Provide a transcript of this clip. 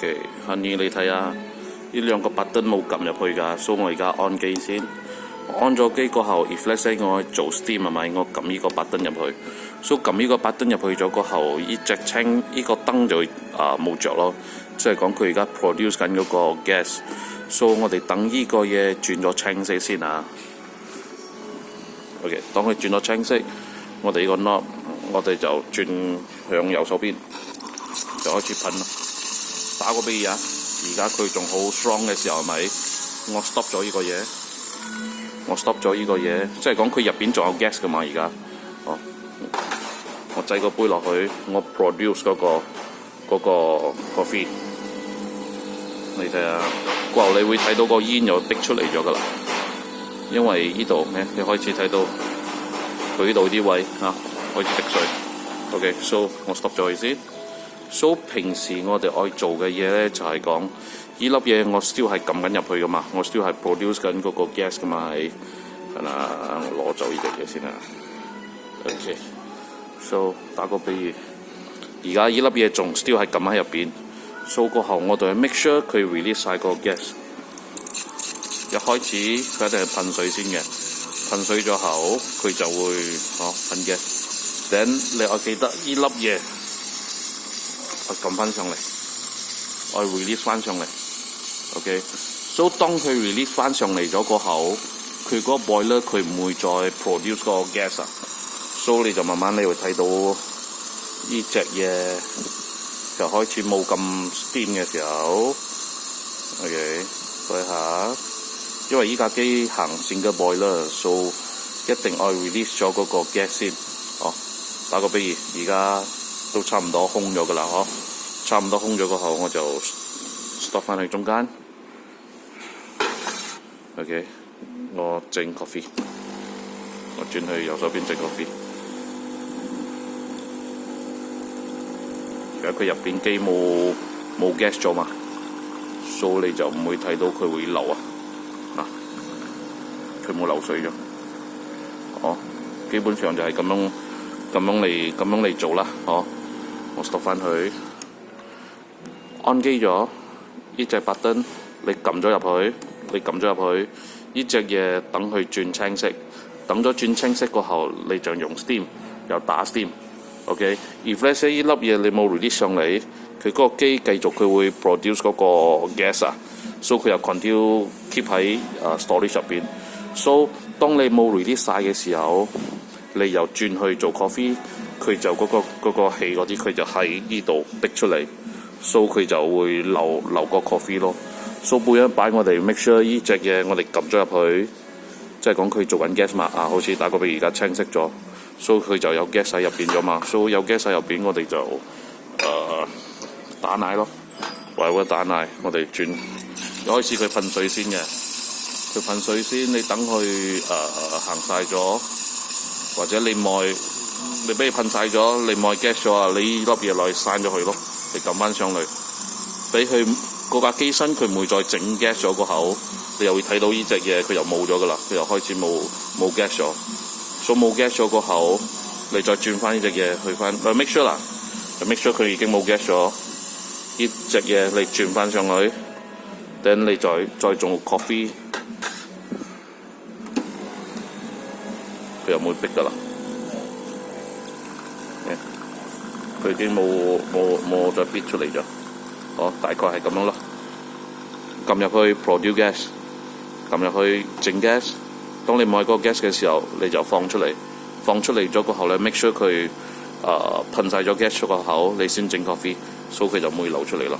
OK，Honey 你睇下，呢兩個 button 冇撳入去㗎，所以我而家按機先。按咗機過後 ，if let's say 我做 steam 係咪？我撳呢個 button 入去，所以撳呢個 button 入去咗過後，呢隻青呢個燈就冇着咯，即係講佢而家 produce 緊嗰個 gas。所以我哋等呢個嘢轉咗青色先啊。OK， 當佢轉咗青色，我哋呢個 knob 我哋就轉向右手邊，就開始噴啦。打個比喻啊，而家佢仲好 strong 嘅時候係咪？我 stop 咗呢個嘢。我 stop 咗呢個嘢，即係講佢入邊仲有 gas 噶嘛而家。我擠個杯落去，我 produce 嗰個 coffee。你睇下，過後你會睇到個煙又滴出嚟咗噶啦。因為呢度咩？你開始睇到佢呢度啲位開始滴水。OK，so 我 stop 咗佢先。So 平時我哋愛做嘅嘢咧就係講呢粒嘢我 still 係撳緊入去噶嘛，我 still 係 produce 緊嗰個 gas 噶嘛係。攞走呢隻嘢先啦。OK，so 打個比喻，而家呢粒嘢仲 still 係撳喺入邊。so 過後我哋要 make sure 佢 release 晒個 gas。一開始佢一定係噴水先嘅，噴水咗後佢就會噴 gas。then 你我記得呢粒嘢，我撳翻上嚟，我 release 翻上嚟。OK，so 當佢 release 翻上嚟咗過後，佢嗰個 boiler 佢唔會再 produce 個 gas 啊。so 你就慢慢你會睇到呢隻嘢就開始冇咁 steam 嘅時候。OK， 睇下。因為依架機行線嘅 boiler，so 一定愛 release 咗嗰個 gas 先。打個比喻，而家都差唔多空咗噶啦，差唔多空咗過後，我就 stop 翻去中間。OK， 我整 coffee， 我轉去右手邊整 coffee。而家佢入邊機冇 gas 咗嘛，所以你就唔會睇到佢會流啊。佢冇流水咗，基本上就係咁樣嚟做啦，我 stop 翻佢，按機咗呢隻 button， 你撳咗入去，呢隻嘢等佢轉青色，等咗轉青色過後，你就用 steam 又打 steam。OK，if let's say 呢粒嘢你冇 release 上嚟，佢嗰個機繼續佢會 produce 嗰個 gas 啊，所以佢又 continue keep 喺storage 入邊。so 當你冇 release 晒嘅時候，你又轉去做 coffee， 佢就嗰個氣嗰啲佢就喺呢度逼出嚟， so 佢就會流個 coffee 咯。so 每一擺我哋 make sure 呢隻嘢我哋撳咗入去，即係講佢做緊 gas 嘛好似打個比喻而家青色咗， so 佢就有 gas 喺入邊咗嘛， so 有 gas 喺入邊我哋就打奶咯，或者打奶我哋轉，一開始佢噴水先嘅。佢噴水先，你等佢行晒咗，或者你俾佢噴晒咗，你冇 gas 咗啊，你呢粒嘢落去閂咗佢咯，你撳翻上嚟，俾佢嗰架機身佢唔會再整 gas 咗個口，你又會睇到呢隻嘢佢又冇咗噶啦，佢又開始冇 gas 咗，所以冇 gas 咗個口，你再轉翻呢隻嘢去翻，make sure 啦 ，make sure 佢已經冇 gas 咗，呢隻嘢你轉翻上去，等你再做 coffee。佢又冇逼噶啦，佢已經冇再逼出嚟咗，大概係咁樣咯。撳入去 produce gas， 撳入去整 gas。當你冇嗰個 gas 嘅時候，你就放出嚟咗個後咧 ，make sure 佢噴晒咗 gas 出個口，你先整 coffee， 所以佢就唔會流出嚟咯。